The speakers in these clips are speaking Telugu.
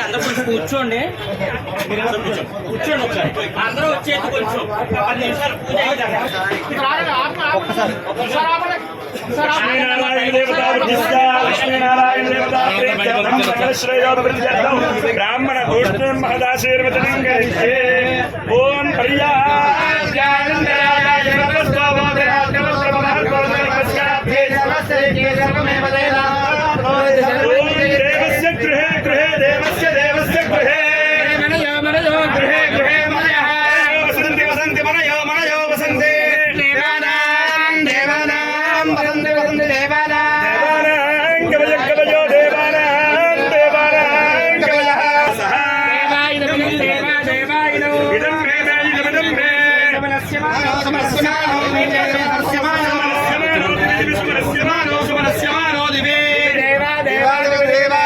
అందరూ కొంచెం కూర్చోండి, కూర్చోండి ఒకసారి అందరూ వచ్చేది కొంచెం 10 నిమిషాలు పూజ బ్రాహ్మణ గోష్ఠం మహదాశీర్వచనం గరిష్యే. ఓం ప్రియా గృహే గృహే దేవస్య దేవస్య గృహే గృహే గృహే వసంతి వసంతి మనయో మనయో వసంతి దేవానాం దేవానాం వసంతి వసంతి దేవానాం గవయ గవయో దేవానాం దేవానాం గవయ సహ దేవాయినం దేవా దేవాయినం ఇదం మే ఇదం మే సమనస్యమానో సమనస్యమానో సమనస్యమానో సమనస్యమానో సమనస్యమానో దివే దేవా దేవా దేవా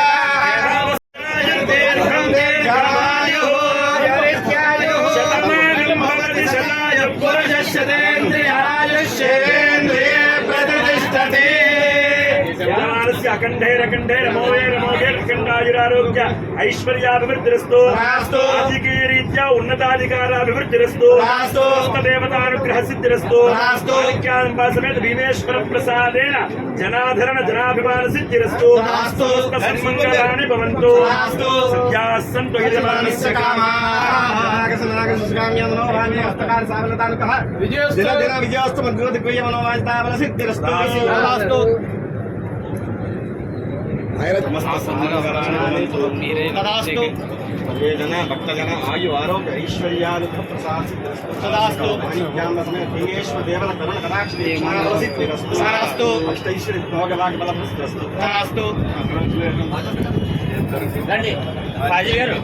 अखंडेर मोवेरमोगेर्खंडायुरारोग्य ऐश्वर्याभिवृद्धिरस्तु राजकीयरीत्या उन्नताधिकाराभिवृद्धिरस्तु देवतानुग्रह सिद्धिरस्तु समेत भीमेश्वर प्रसादेन जनाधरण जनाभिमान सिद्धिरस्तु सन्मंगलानि भवन्तु सद्याः सन्तु यजमानस्य कामाः विजयोस्तु मद्गुरुदिग्विजयमनोवाञ्छिताफल सिद्धिरस्तु जन भक्तजन आयु आरोग्य ऐश्वर्यादि प्रसाद सदास्तु भीमेश्वर देवल करुण कटाक्ष सदास्तु अष्टैश्वर्य भोगभाग्य बल प्रस्तु सदास्तु రండి బాజీ గారు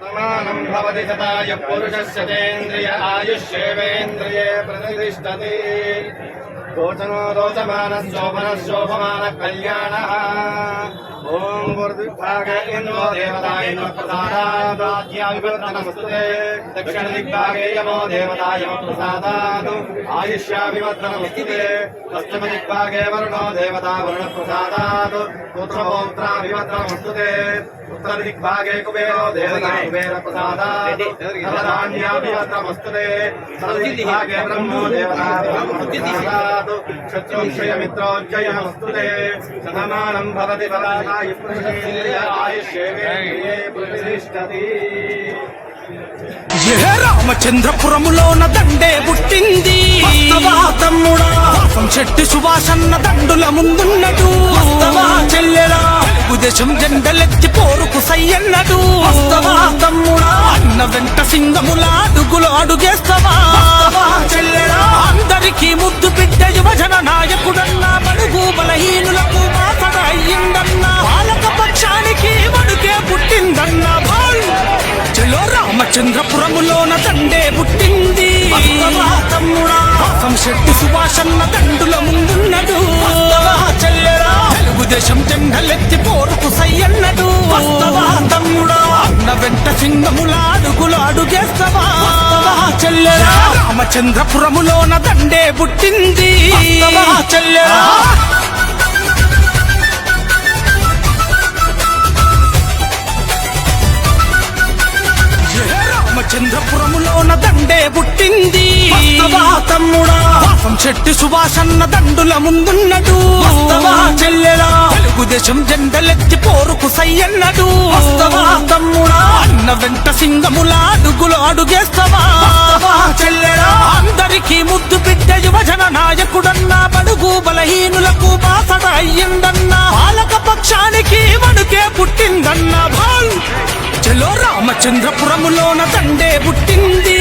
సమానం భవతి తథాయ పురుషస్య తేంద్రియ ఆయుష్యేవేంద్రియే ప్రతిష్టతి रोचनो रोचमान शोभन शोभमान कल्याण ओम गुरुदिग्भागे इन्द्रो देवता इन्द्र प्रसादाद्याभिवर्धनमस्तुते दक्षिण दिग्भागे यमो देवता यम प्रसादात् आयुष्याभिवर्धनमस्तुते पश्चिम दिग्भागे वरुणो देवता वरुण प्रसादात् पुत्रपौत्राभिवर्धनमस्तुते उत्तर दिग्भागे कुबेरो देवता कुबेर प्रसादात् धनधान्याभिवर्धनमस्तुते सर्व दिग्भागे ब्रह्मो देवता प्रसादात् शत्रुक्षय मित्रोज्जयमस्तुते शतमानं भवति बलाय पुरुषेन्द्रिय आयुष्येवेन्द्रिये प्रतिष्ठति రామచంద్రపురములోన దండే పుట్టింది తమ్ముడా చెట్టు సుభాషన్న దండుల ముందున్నడు చెల్లెలా తెలుగుదేశం జెండలెత్తి పోరుకు సయ్యన్నడు తమ్ముడా అన్న వెంట సింగముల అడుగులు అడుగేస్తావా చెల్లెలా అందరికీ ముద్దు బిడ్డ యువజన నాయకుడన్నా బడుగు బలహీనులకు మాతడ అయ్యిందన్నా పాలక పక్షానికి మడుకే పుట్టిందన్నా చలో రామచంద్రపురములోన దండే పుట్టింది తమ్ముడా శెట్టి సుభాషన్న దండుల ముందున్నడు చెల్లెరా తెలుగుదేశం జెండలెత్తి పోరుకు సయ్యన్నడు తమ్ముడా అన్న వెంట సింగముల అడుగులు అడుగేస్తావా చెల్లెరా రామచంద్రపురములోన దండే పుట్టింది చెల్లెరా రామచంద్రపురములోన దండే పుట్టింది తమ్ముడా చెట్టు సుభాషన్న దండుల ముందున్నడు చెల్లెలా తెలుగుదేశం జెండలెత్తి పోరుకు సయ్యన్నడు తమ్ముడా అన్న వెంట సింగముల అడుగులు అడుగేస్తావా చెల్లెలా అందరికీ ముద్దు బిడ్డ యువజన నాయకుడన్నా బడుగు బలహీనులకు బాసడ అయ్యిందన్నా పాలక పక్షానికి వణుకే పుట్టిందన్నా చలో రామచంద్రపురములోన దండే పుట్టింది